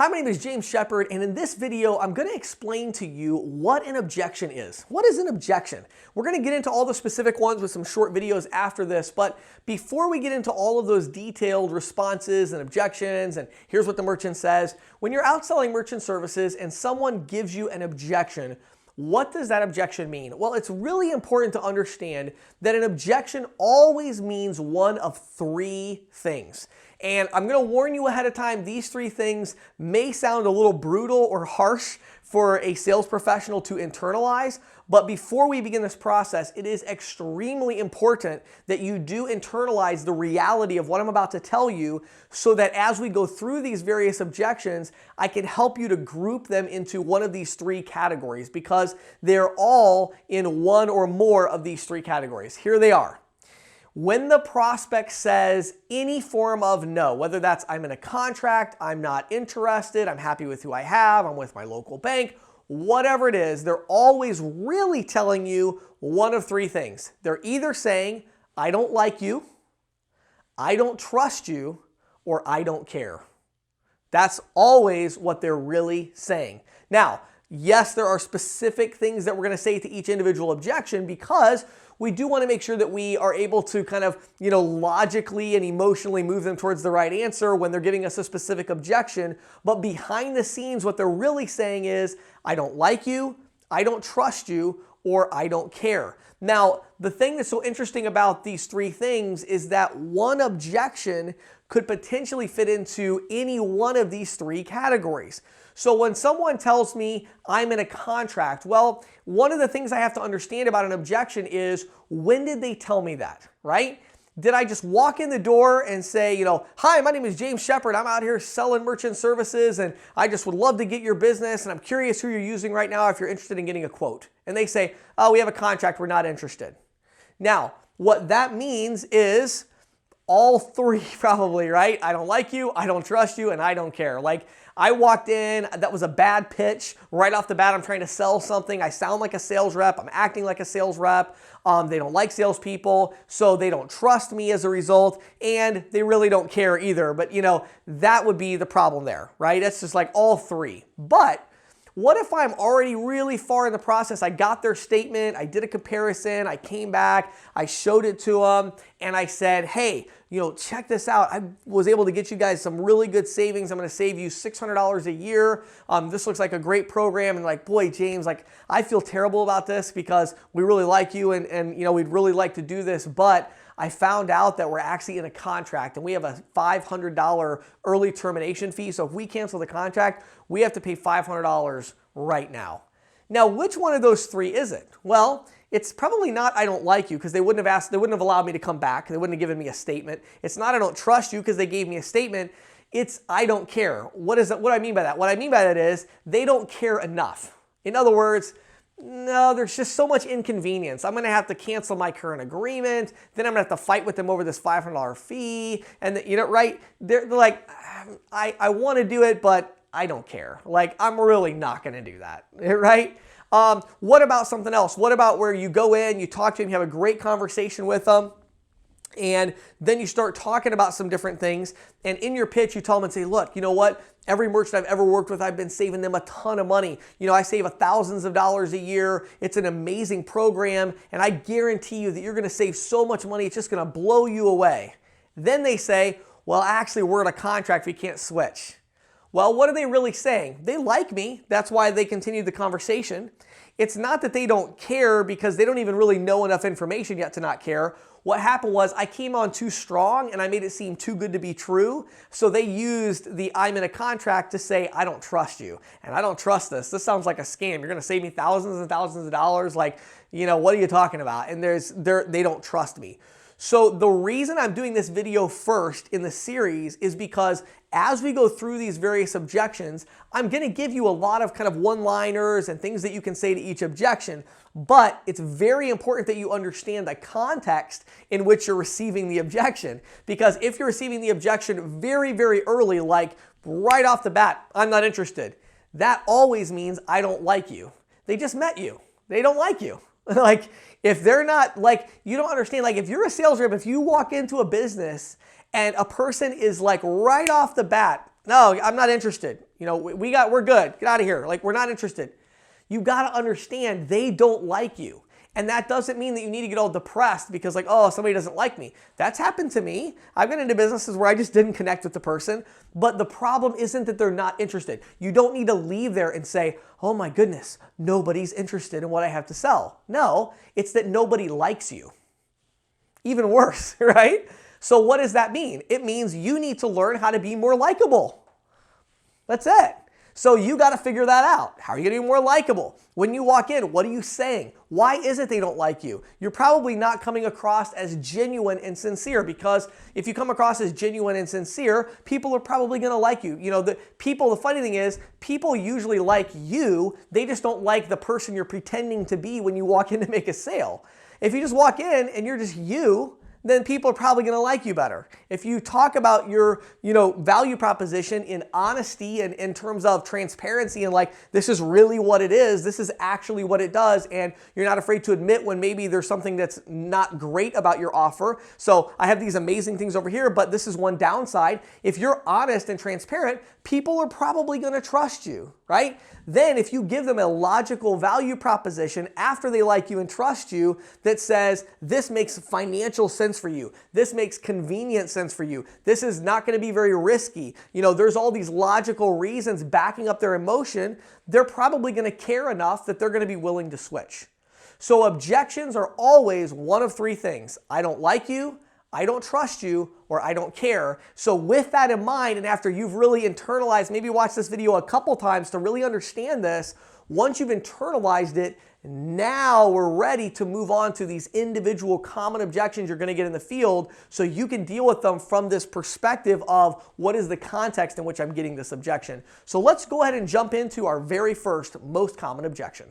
Hi, my name is James Shepard, and in this video, I'm going to explain to you what an objection is. What is an objection? We're going to get into all the specific ones with some short videos after this, but before we get into all of those detailed responses and objections, and here's what the merchant says, when you're out selling merchant services and someone gives you an objection, what does that objection mean? Well, it's really important to understand that an objection always means one of three things. And I'm going to warn you ahead of time, these three things may sound a little brutal or harsh for a sales professional to internalize, but before we begin this process, it is extremely important that you do internalize the reality of what I'm about to tell you so that as we go through these various objections, I can help you to group them into one of these three categories because they're all in one or more of these three categories. Here they are. When the prospect says any form of no, whether that's I'm in a contract, I'm not interested, I'm happy with who I have, I'm with my local bank, whatever it is, they're always really telling you one of three things. They're either saying, I don't like you, I don't trust you, or I don't care. That's always what they're really saying. Now, yes, there are specific things that we're going to say to each individual objection because we do want to make sure that we are able to kind of, logically and emotionally move them towards the right answer when they're giving us a specific objection. But behind the scenes, what they're really saying is, I don't like you, I don't trust you, or I don't care. Now, the thing that's so interesting about these three things is that one objection could potentially fit into any one of these three categories. So when someone tells me I'm in a contract, well, one of the things I have to understand about an objection is when did they tell me that, right? Did I just walk in the door and say, hi, my name is James Shepard. I'm out here selling merchant services and I just would love to get your business and I'm curious who you're using right now if you're interested in getting a quote. And they say, oh, we have a contract. We're not interested. Now, what that means is all three probably, right? I don't like you, I don't trust you, and I don't care. Like I walked in, that was a bad pitch. Right off the bat, I'm trying to sell something. I sound like a sales rep. I'm acting like a sales rep. They don't like salespeople, so they don't trust me as a result, and they really don't care either. But that would be the problem there, right? That's just like all three. But what if I'm already really far in the process? I got their statement, I did a comparison, I came back, I showed it to them, and I said, hey, check this out. I was able to get you guys some really good savings. I'm going to save you $600 a year. This looks like a great program. And like, boy, James, like I feel terrible about this because we really like you and we'd really like to do this, but I found out that we're actually in a contract and we have a $500 early termination fee. So if we cancel the contract, we have to pay $500 right now. Now, which one of those three is it? Well, it's probably not I don't like you because they wouldn't have allowed me to come back. They wouldn't have given me a statement. It's not I don't trust you because they gave me a statement. It's I don't care. What do I mean by that? What I mean by that is they don't care enough. In other words, no, there's just so much inconvenience. I'm going to have to cancel my current agreement. Then I'm going to have to fight with them over this $500 fee. And right? They're like, I want to do it, but I don't care. Like, I'm really not going to do that, right? What about something else? What about where you go in, you talk to them, you have a great conversation with them, and then you start talking about some different things, and in your pitch, you tell them and say, look, you know what? Every merchant I've ever worked with, I've been saving them a ton of money. I save thousands of dollars a year. It's an amazing program, and I guarantee you that you're going to save so much money, it's just going to blow you away. Then they say, well, actually, we're in a contract. We can't switch. Well, what are they really saying? They like me. That's why they continued the conversation. It's not that they don't care because they don't even really know enough information yet to not care. What happened was I came on too strong and I made it seem too good to be true. So they used the I'm in a contract to say, I don't trust you. And I don't trust this. This sounds like a scam. You're going to save me thousands and thousands of dollars. Like, what are you talking about? And they don't trust me. So the reason I'm doing this video first in the series is because as we go through these various objections, I'm going to give you a lot of kind of one-liners and things that you can say to each objection, but it's very important that you understand the context in which you're receiving the objection, because if you're receiving the objection very, very early, like right off the bat, I'm not interested, that always means I don't like you. They just met you. They don't like you. Like, if they're not, like, you don't understand, like, if you're a sales rep, if you walk into a business and a person is like right off the bat, No, I'm not interested. You know, we're good. Get out of here. Like, we're not interested. You got to understand they don't like you. And that doesn't mean that you need to get all depressed because like, oh, somebody doesn't like me. That's happened to me. I've been into businesses where I just didn't connect with the person. But the problem isn't that they're not interested. You don't need to leave there and say, oh my goodness, nobody's interested in what I have to sell. No, it's that nobody likes you. Even worse, right? So what does that mean? It means you need to learn how to be more likable. That's it. So you got to figure that out. How are you going to be more likable? When you walk in, what are you saying? Why is it they don't like you? You're probably not coming across as genuine and sincere, because if you come across as genuine and sincere, people are probably going to like you. You know, the funny thing is, people usually like you. They just don't like the person you're pretending to be when you walk in to make a sale. If you just walk in and you're just you, then people are probably going to like you better. If you talk about your, value proposition in honesty and in terms of transparency and like, this is really what it is, this is actually what it does, and you're not afraid to admit when maybe there's something that's not great about your offer. So I have these amazing things over here, but this is one downside. If you're honest and transparent, people are probably going to trust you, right? Then if you give them a logical value proposition after they like you and trust you that says, this makes financial sense for you, this makes convenient sense for you, this is not going to be very risky, there's all these logical reasons backing up their emotion, they're probably going to care enough that they're going to be willing to switch. So objections are always one of three things. I don't like you, I don't trust you, or I don't care. So with that in mind, and after you've really internalized, maybe watch this video a couple times to really understand this, once you've internalized it, now we're ready to move on to these individual common objections you're going to get in the field so you can deal with them from this perspective of what is the context in which I'm getting this objection. So let's go ahead and jump into our very first most common objection.